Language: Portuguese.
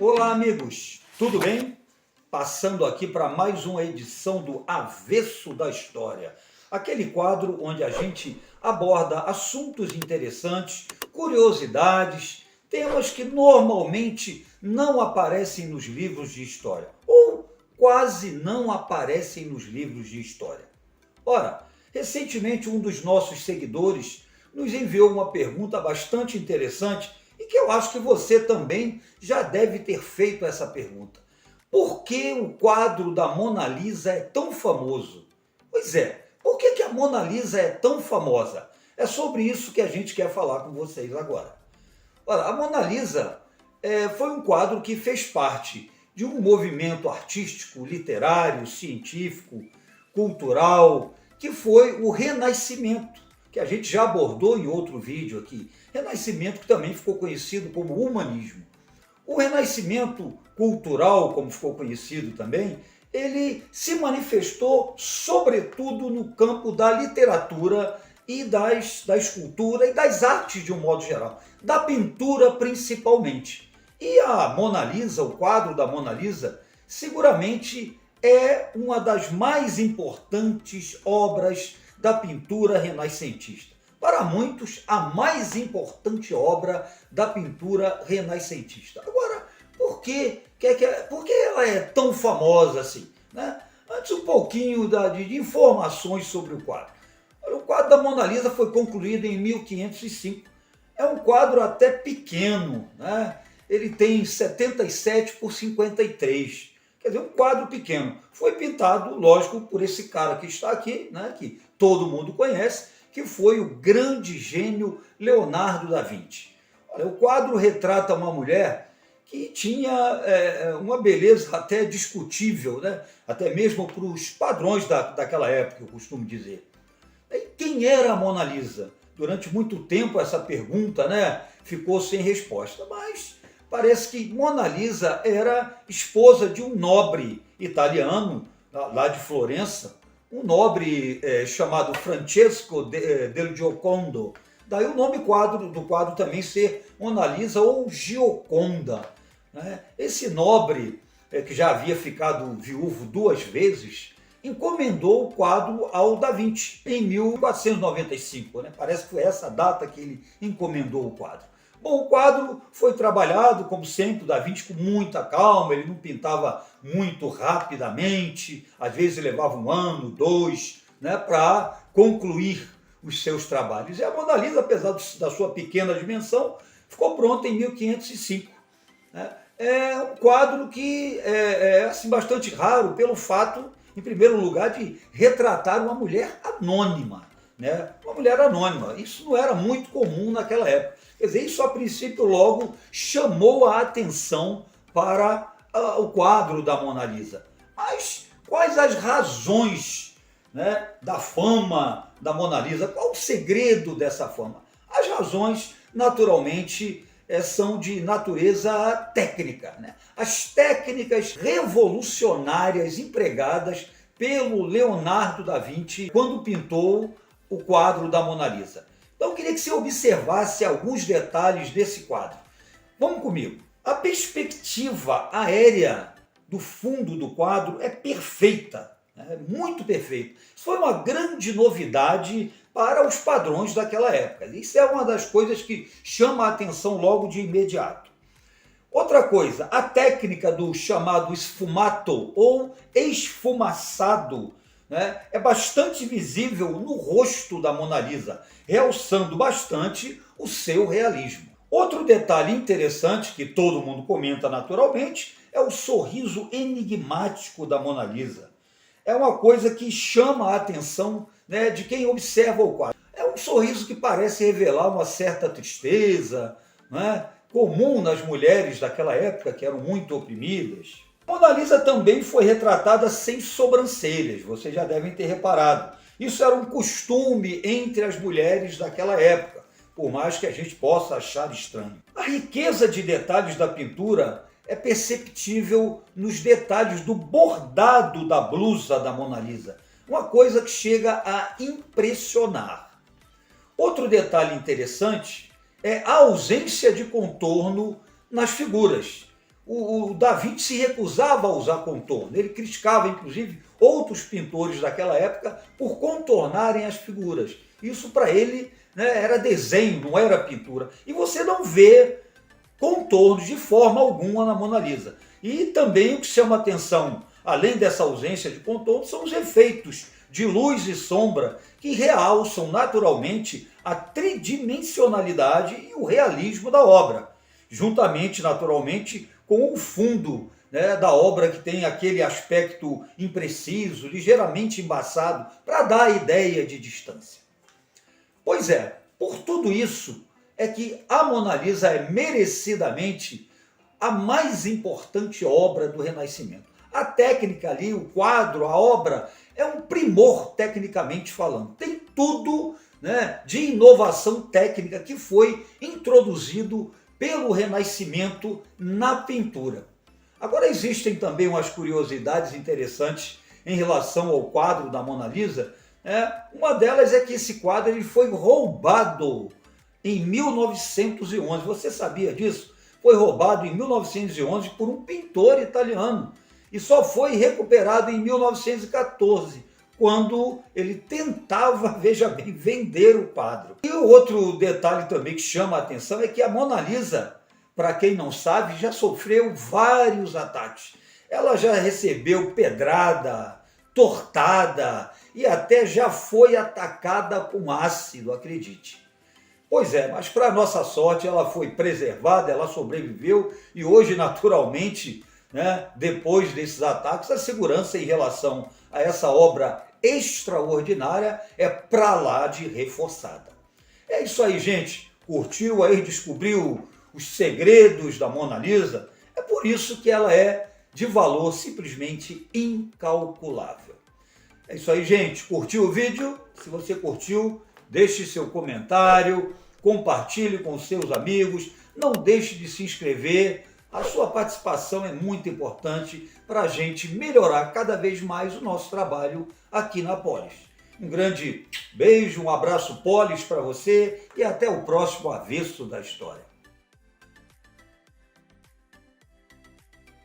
Olá, amigos, tudo bem? Passando aqui para mais uma edição do Avesso da História, aquele quadro onde a gente aborda assuntos interessantes, curiosidades, temas que normalmente não aparecem nos livros de história, ou quase não aparecem nos livros de história. Ora, recentemente um dos nossos seguidores nos enviou uma pergunta bastante interessante e que eu acho que você também já deve ter feito essa pergunta. Por que o quadro da Mona Lisa é tão famoso? Pois é, por que a Mona Lisa é tão famosa? É sobre isso que a gente quer falar com vocês agora. Ora, a Mona Lisa foi um quadro que fez parte de um movimento artístico, literário, científico, cultural, que foi o Renascimento, que a gente já abordou em outro vídeo aqui. Renascimento que também ficou conhecido como humanismo. O Renascimento cultural, como ficou conhecido também, ele se manifestou sobretudo no campo da literatura e da escultura e das artes de um modo geral, da pintura principalmente. E a Mona Lisa, o quadro da Mona Lisa, seguramente é uma das mais importantes obras da pintura renascentista. Para muitos, a mais importante obra da pintura renascentista. Agora, por que ela é tão famosa assim? Né? Antes, um pouquinho de informações sobre o quadro. O quadro da Mona Lisa foi concluído em 1505. É um quadro até pequeno, né? Ele tem 77 por 53. Quer dizer, um quadro pequeno. Foi pintado, lógico, por esse cara que está aqui, né, que todo mundo conhece, que foi o grande gênio Leonardo da Vinci. Olha, o quadro retrata uma mulher que tinha uma beleza até discutível, né, até mesmo para os padrões daquela época, eu costumo dizer. E quem era a Mona Lisa? Durante muito tempo essa pergunta, né, ficou sem resposta, mas parece que Mona Lisa era esposa de um nobre italiano, lá de Florença, um nobre chamado Francesco del Giocondo. Daí o nome do quadro também ser Mona Lisa ou Gioconda. Né? Esse nobre, que já havia ficado viúvo 2 vezes, encomendou o quadro ao Da Vinci em 1495. Né? Parece que foi essa data que ele encomendou o quadro. Bom, o quadro foi trabalhado, como sempre, o Da Vinci com muita calma, ele não pintava muito rapidamente, às vezes levava 1 ano, 2, né, para concluir os seus trabalhos. E a Mona Lisa, apesar da sua pequena dimensão, ficou pronta em 1505. Né? É um quadro que é assim, bastante raro pelo fato, em primeiro lugar, de retratar uma mulher anônima. Né? Uma mulher anônima. Isso não era muito comum naquela época. Quer dizer, isso a princípio logo chamou a atenção para o quadro da Mona Lisa. Mas quais as razões, né, da fama da Mona Lisa? Qual o segredo dessa fama? As razões, naturalmente, são de natureza técnica. Né? As técnicas revolucionárias empregadas pelo Leonardo da Vinci quando pintou o quadro da Mona Lisa. Então eu queria que você observasse alguns detalhes desse quadro. Vamos comigo. A perspectiva aérea do fundo do quadro é perfeita, é muito perfeita. Isso foi uma grande novidade para os padrões daquela época. Isso é uma das coisas que chama a atenção logo de imediato. Outra coisa, a técnica do chamado sfumato ou esfumaçado, né, é bastante visível no rosto da Mona Lisa, realçando bastante o seu realismo. Outro detalhe interessante, que todo mundo comenta naturalmente, é o sorriso enigmático da Mona Lisa. É uma coisa que chama a atenção, né, de quem observa o quadro. É um sorriso que parece revelar uma certa tristeza, né, comum nas mulheres daquela época, que eram muito oprimidas. Mona Lisa também foi retratada sem sobrancelhas, vocês já devem ter reparado. Isso era um costume entre as mulheres daquela época, por mais que a gente possa achar estranho. A riqueza de detalhes da pintura é perceptível nos detalhes do bordado da blusa da Mona Lisa, uma coisa que chega a impressionar. Outro detalhe interessante é a ausência de contorno nas figuras. o Da Vinci se recusava a usar contorno. Ele criticava, inclusive, outros pintores daquela época por contornarem as figuras. Isso para ele, né, era desenho, não era pintura. E você não vê contornos de forma alguma na Mona Lisa. E também o que chama atenção, além dessa ausência de contorno, são os efeitos de luz e sombra que realçam naturalmente a tridimensionalidade e o realismo da obra, juntamente, naturalmente, com o fundo, né, da obra, que tem aquele aspecto impreciso, ligeiramente embaçado, para dar a ideia de distância. Pois é, por tudo isso é que a Mona Lisa é merecidamente a mais importante obra do Renascimento. A técnica ali, o quadro, a obra, é um primor tecnicamente falando. Tem tudo, né, de inovação técnica que foi introduzido pelo Renascimento na pintura. Agora, existem também umas curiosidades interessantes em relação ao quadro da Mona Lisa. Uma delas é que esse quadro ele foi roubado em 1911. Você sabia disso? Foi roubado em 1911 por um pintor italiano e só foi recuperado em 1914, quando ele tentava, veja bem, vender o quadro. E o outro detalhe também que chama a atenção é que a Mona Lisa, para quem não sabe, já sofreu vários ataques. Ela já recebeu pedrada, tortada e até já foi atacada com ácido, acredite. Pois é, mas para nossa sorte ela foi preservada, ela sobreviveu e hoje, naturalmente, né, depois desses ataques, a segurança em relação a essa obra extraordinária é para lá de reforçada. É isso aí, gente. Curtiu aí, descobriu os segredos da Mona Lisa? É por isso que ela é de valor simplesmente incalculável. É isso aí, gente. Curtiu o vídeo? Se você curtiu, deixe seu comentário, compartilhe com seus amigos, não deixe de se inscrever. A sua participação é muito importante para a gente melhorar cada vez mais o nosso trabalho aqui na Polis. Um grande beijo, um abraço Polis para você e até o próximo Avesso da História.